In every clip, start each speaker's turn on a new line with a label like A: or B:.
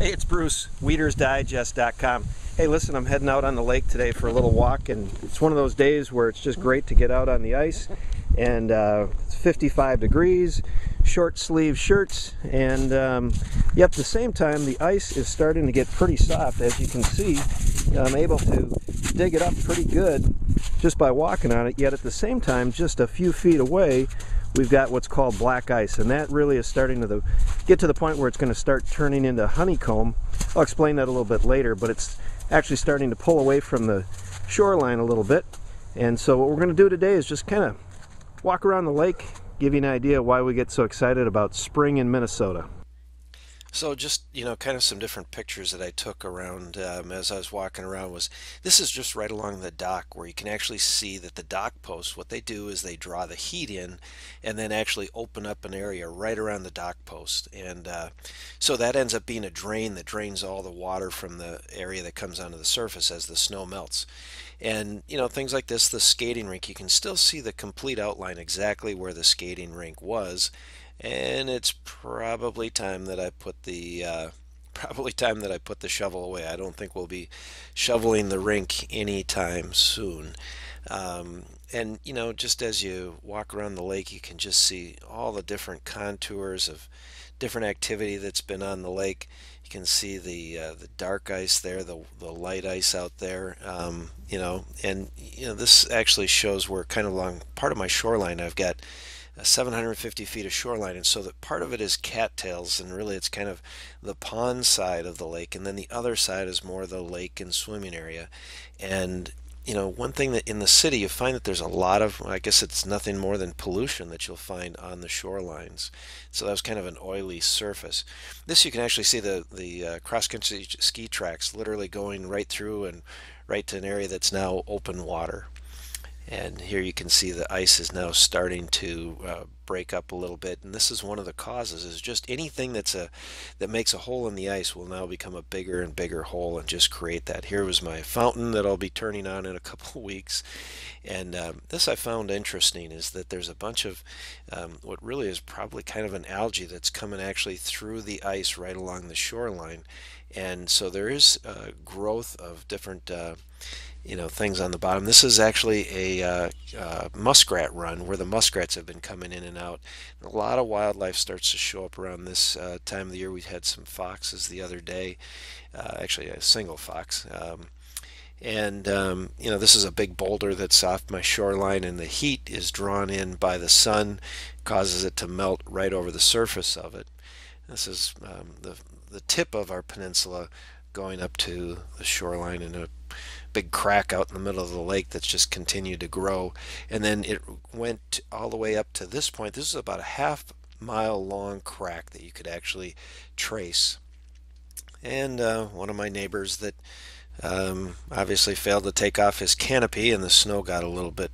A: Hey, it's Bruce, WeedersDigest.com. Hey, listen, I'm heading out on the lake today for a little walk, and it's one of those days where it's just great to get out on the ice. And it's 55 degrees, short sleeve shirts, and yet at the same time the ice is starting to get pretty soft. As you can see, I'm able to dig it up pretty good just by walking on it, yet at the same time, just a few feet away, we've got what's called black ice, and that really is starting to get to the point where it's going to start turning into honeycomb. I'll explain that a little bit later, but it's actually starting to pull away from the shoreline a little bit. And so what we're going to do today is just kind of walk around the lake, give you an idea why we get so excited about spring in Minnesota.
B: So just, kind of some different pictures that I took around as I was walking around this is just right along the dock where you can actually see that the dock posts, what they do is they draw the heat in and then actually open up an area right around the dock post. And so that ends up being a drain that drains all the water from the area that comes onto the surface as the snow melts. And, things like this, the skating rink, you can still see the complete outline exactly where the skating rink was. And it's probably time that I put the shovel away. I don't think we'll be shoveling the rink anytime soon. And just as you walk around the lake, you can just see all the different contours of different activity that's been on the lake. You can see the dark ice there, the light ice out there. This actually shows where kind of along part of my shoreline I've got 750 feet of shoreline, and so that part of it is cattails, and really it's kind of the pond side of the lake, and then the other side is more the lake and swimming area. And one thing that in the city you find that there's a lot of, I guess it's nothing more than pollution that you'll find on the shorelines. So that was kind of an oily surface. This you can actually see the cross-country ski tracks literally going right through and right to an area that's now open water. And here you can see the ice is now starting to break up a little bit, and this is one of the causes, is just anything that makes a hole in the ice will now become a bigger and bigger hole and just create that. Here was my fountain that I'll be turning on in a couple of weeks. And this I found interesting, is that there's a bunch of what really is probably kind of an algae that's coming actually through the ice right along the shoreline. And so there is growth of different things on the bottom. This is actually a muskrat run where the muskrats have been coming in and out. And a lot of wildlife starts to show up around this time of the year. We had some foxes the other day, actually a single fox. This is a big boulder that's off my shoreline, and the heat is drawn in by the sun, causes it to melt right over the surface of it. This is the tip of our peninsula going up to the shoreline, and a big crack out in the middle of the lake that's just continued to grow. And then it went all the way up to this point. This is about a half-mile long crack that you could actually trace. And one of my neighbors that obviously failed to take off his canopy, and the snow got a little bit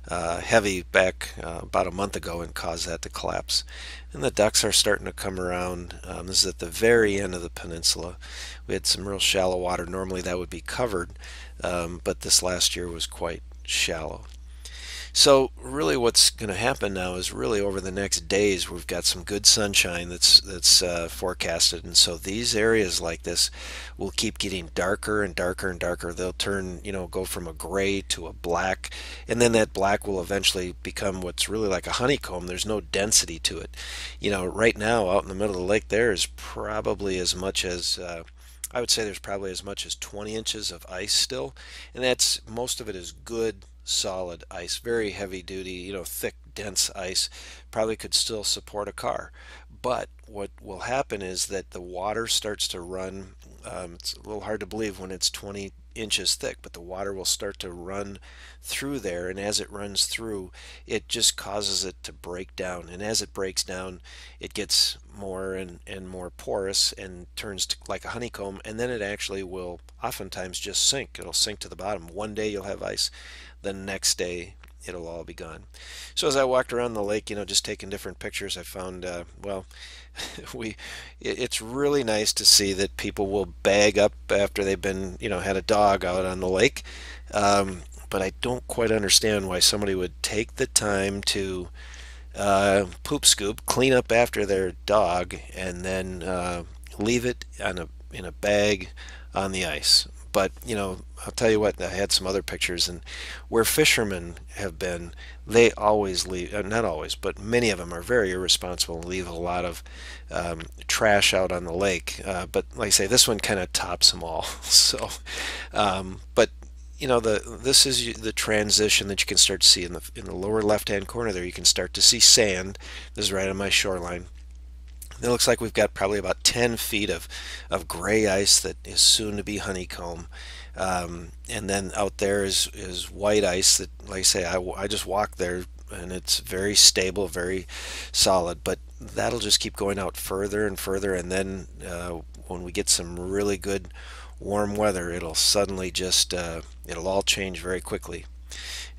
B: heavy back about a month ago and caused that to collapse. And the ducks are starting to come around. This is at the very end of the peninsula. We had some real shallow water. Normally that would be covered, but this last year was quite shallow. So really what's going to happen now is really over the next days we've got some good sunshine that's forecasted, and so these areas like this will keep getting darker and darker and darker. They'll turn, go from a gray to a black, and then that black will eventually become what's really like a honeycomb. There's no density to it. Right now out in the middle of the lake there is probably as much as I would say there's probably as much as 20 inches of ice still, and that's most of it is good solid ice, very heavy duty, thick, dense ice, probably could still support a car. But what will happen is that the water starts to run. It's a little hard to believe when it's 20 inches thick, but the water will start to run through there, and as it runs through, it just causes it to break down. And as it breaks down, it gets more and more porous and turns to like a honeycomb, and then it actually will oftentimes just sink. It'll sink to the bottom. One day you'll have ice, the next day it'll all be gone. So as I walked around the lake, just taking different pictures, I found, it's really nice to see that people will bag up after they've been, had a dog out on the lake. But I don't quite understand why somebody would take the time to poop scoop, clean up after their dog, and then leave it on a in a bag on the ice. But you know, I'll tell you what, I had some other pictures, and where fishermen have been, they always leave, not always, but many of them are very irresponsible and leave a lot of trash out on the lake. But like I say, this one kind of tops them all. So, but you know, this is the transition that you can start to see in the lower left-hand corner there. You can start to see sand. This is right on my shoreline. It looks like we've got probably about 10 feet of gray ice that is soon to be honeycomb. And then out there is white ice that, like I say, I just walk there and it's very stable, very solid. But that'll just keep going out further and further. And then when we get some really good warm weather, it'll suddenly just, it'll all change very quickly.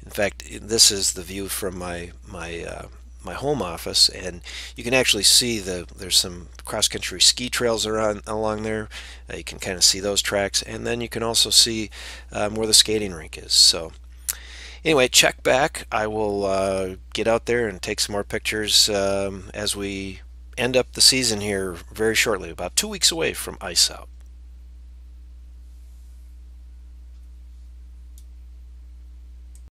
B: In fact, this is the view from my home office, and you can actually see there's some cross-country ski trails around along there. You can kind of see those tracks, and then you can also see where the skating rink is. So anyway, check back. I will get out there and take some more pictures as we end up the season here very shortly, about 2 weeks away from ice out.